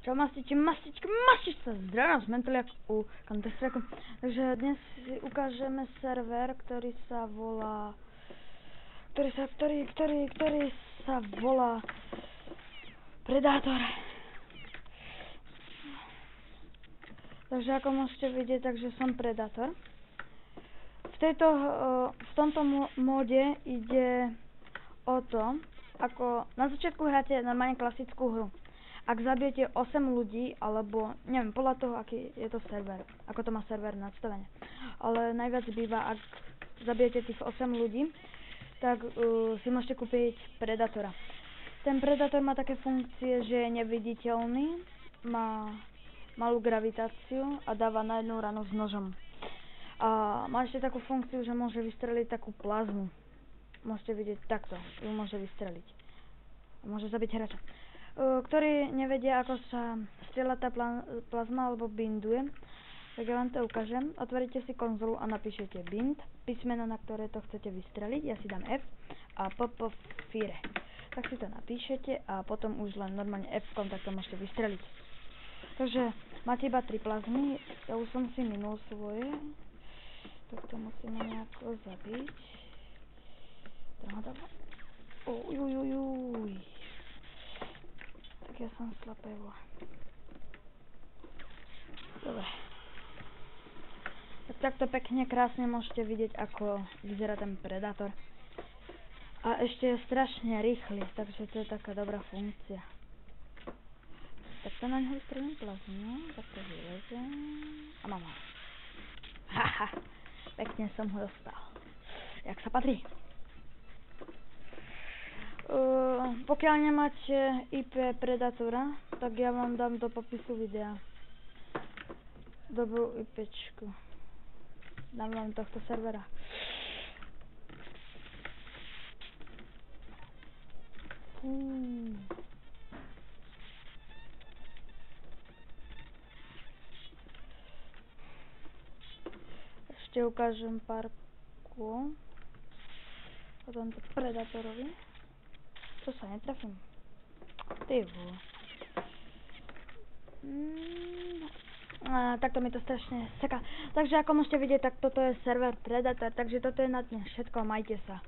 Čau mastička, zdravím vás Mentaliak u Counter-Strike. Takže dnes si ukážeme server, ktorý sa volá Predator. Takže ako môžete vidieť, takže som Predator. V tomto móde ide o to, ako na začiatku hráte normálne klasickú hru. Ak zabijete 8 ľudí, alebo neviem, podľa toho, aký je to server, ako to má server nastavené. Ale najviac býva, ak zabijete tých 8 ľudí, tak si môžete kúpiť Predatora. Ten Predator má také funkcie, že je neviditeľný, má malú gravitáciu a dáva na jednu ranu s nožom. A má ešte takú funkciu, že môže vystreliť takú plazmu. Môžete vidieť takto, ju môže vystreliť. Môže zabiť hráča. Ktorí nevedia, ako sa strieľa tá plazma alebo binduje, tak ja vám to ukážem. Otvoríte si konzolu a napíšete bind, písmeno, na ktoré to chcete vystreliť. Ja si dám F a fire. Tak si to napíšete a potom už len normálne F-kom tak to môžete vystreliť. Takže máte iba 3 plazmy, ja už som si minul svoje, tak to musíme nejako zabiť. Ujujujuj. Tak ja som slabé. Dobre. Tak takto pekne, krásne môžete vidieť, ako vyzerá ten Predator. A ešte je strašne rýchly, takže to je taká dobrá funkcia. Tak to na ňo vystrelím plazmu, tak to vylezem. A mám ho. Haha, pekne som ho dostal. Jak sa patrí. Pokiaľ nemáte IP Predatora, tak ja vám dám do popisu videa dobrú IPčku. Dám vám tohto servera. Ešte ukážem pár kôl o tomto Predatorovi. To sa netrafím. Ty vole. Takto mi to strašne seká. Takže ako môžete vidieť, tak toto je server Predator. Takže toto je na dnes všetko. Majte sa.